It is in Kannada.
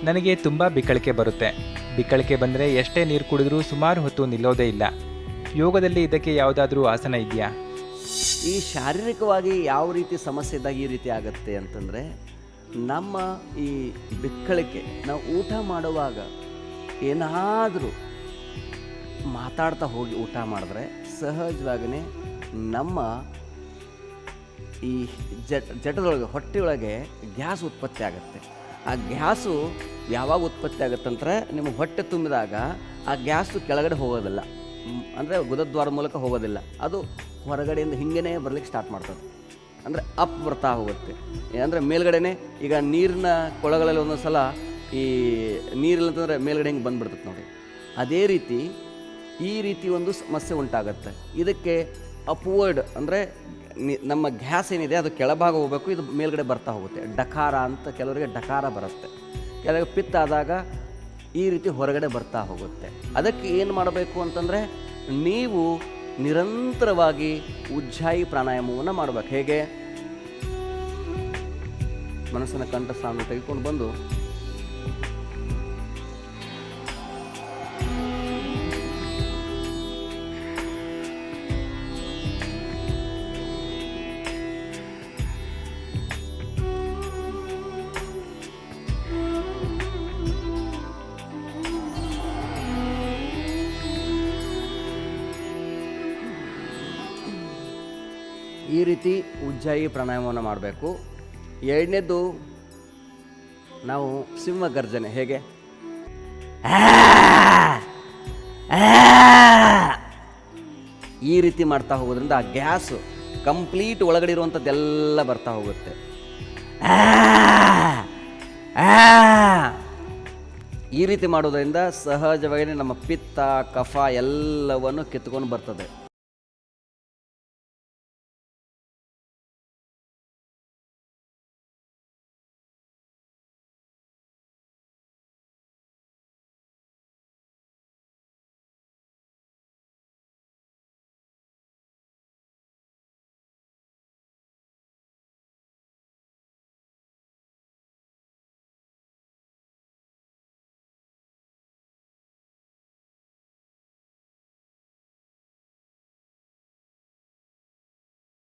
ನನಗೆ ತುಂಬ ಬಿಕ್ಕಳಿಕೆ ಬರುತ್ತೆ. ಬಿಕ್ಕಳಿಕೆ ಬಂದರೆ ಎಷ್ಟೇ ನೀರು ಕುಡಿದ್ರೂ ಸುಮಾರು ಹೊತ್ತು ನಿಲ್ಲೋದೇ ಇಲ್ಲ. ಯೋಗದಲ್ಲಿ ಇದಕ್ಕೆ ಯಾವುದಾದ್ರೂ ಆಸನ ಇದೆಯಾ? ಈ ಶಾರೀರಿಕವಾಗಿ ಯಾವ ರೀತಿ ಸಮಸ್ಯೆ ಇದ್ದಾಗ ಈ ರೀತಿ ಆಗುತ್ತೆ ಅಂತಂದರೆ, ನಮ್ಮ ಈ ಬಿಕ್ಕಳಿಕೆ ನಾವು ಊಟ ಮಾಡುವಾಗ ಏನಾದರೂ ಮಾತಾಡ್ತಾ ಹೋಗಿ ಊಟ ಮಾಡಿದ್ರೆ ಸಹಜವಾಗಿಯೇ ನಮ್ಮ ಈ ಜಠರದೊಳಗೆ ಹೊಟ್ಟೆಯೊಳಗೆ ಗ್ಯಾಸ್ ಉತ್ಪತ್ತಿ ಆಗುತ್ತೆ. ಆ ಗ್ಯಾಸು ಯಾವಾಗ ಉತ್ಪತ್ತಿ ಆಗುತ್ತಂದ್ರೆ, ನಿಮ್ಮ ಹೊಟ್ಟೆ ತುಂಬಿದಾಗ ಆ ಗ್ಯಾಸು ಕೆಳಗಡೆ ಹೋಗೋದಿಲ್ಲ, ಅಂದರೆ ಗುದದ್ವಾರ ಮೂಲಕ ಹೋಗೋದಿಲ್ಲ, ಅದು ಹೊರಗಡೆಯಿಂದ ಹಿಂಗೇ ಬರ್ಲಿಕ್ಕೆ ಸ್ಟಾರ್ಟ್ ಮಾಡ್ತದೆ. ಅಂದರೆ ಅಪ್ ಬರ್ತಾ ಹೋಗುತ್ತೆ. ಅಂದರೆ ಮೇಲ್ಗಡೆನೇ ಈಗ ನೀರಿನ ಕೊಳಗಳಲ್ಲಿ ಒಂದೊಂದು ಸಲ ಈ ನೀರಿಲ್ಲ ಅಂತಂದರೆ ಮೇಲ್ಗಡೆ ಹಿಂಗೆ ಬಂದುಬಿಡ್ತದೆ ನೋಡಿ. ಅದೇ ರೀತಿ ಈ ರೀತಿ ಒಂದು ಸಮಸ್ಯೆ ಉಂಟಾಗುತ್ತೆ. ಇದಕ್ಕೆ ಅಪ್ವರ್ಡ್ ಅಂದರೆ ನಮ್ಮ ಗ್ಯಾಸ್ ಏನಿದೆ ಅದು ಕೆಳಭಾಗ ಹೋಗಬೇಕು, ಇದು ಮೇಲ್ಗಡೆ ಬರ್ತಾ ಹೋಗುತ್ತೆ. ಡಕಾರ ಅಂತ ಕೆಲವರಿಗೆ ಡಕಾರ ಬರುತ್ತೆ, ಕೆಲವರಿಗೆ ಪಿತ್ತ ಆದಾಗ ಈ ರೀತಿ ಹೊರಗಡೆ ಬರ್ತಾ ಹೋಗುತ್ತೆ. ಅದಕ್ಕೆ ಏನು ಮಾಡಬೇಕು ಅಂತಂದರೆ, ನೀವು ನಿರಂತರವಾಗಿ ಉಜ್ಜಾಯಿ ಪ್ರಾಣಾಯಾಮವನ್ನು ಮಾಡಬೇಕು. ಹೇಗೆ? ಮನಸ್ಸನ್ನು ಕಂಠಸ್ಥಾನ ತೆಗೆದುಕೊಂಡು ಬಂದು ಈ ರೀತಿ ಉಜ್ಜಾಯಿ ಪ್ರಾಣಾಯಾಮವನ್ನು ಮಾಡಬೇಕು. ಎರಡನೇದು, ನಾವು ಸಿಂಹ ಗರ್ಜನೆ ಹೇಗೆ ಈ ರೀತಿ ಮಾಡ್ತಾ ಹೋಗೋದ್ರಿಂದ ಆ ಗ್ಯಾಸು ಕಂಪ್ಲೀಟ್ ಒಳಗಡೆ ಇರುವಂಥದ್ದೆಲ್ಲ ಬರ್ತಾ ಹೋಗುತ್ತೆ. ಈ ರೀತಿ ಮಾಡೋದ್ರಿಂದ ಸಹಜವಾಗಿ ನಮ್ಮ ಪಿತ್ತ ಕಫ ಎಲ್ಲವನ್ನು ಕಿತ್ಕೊಂಡು ಬರ್ತದೆ.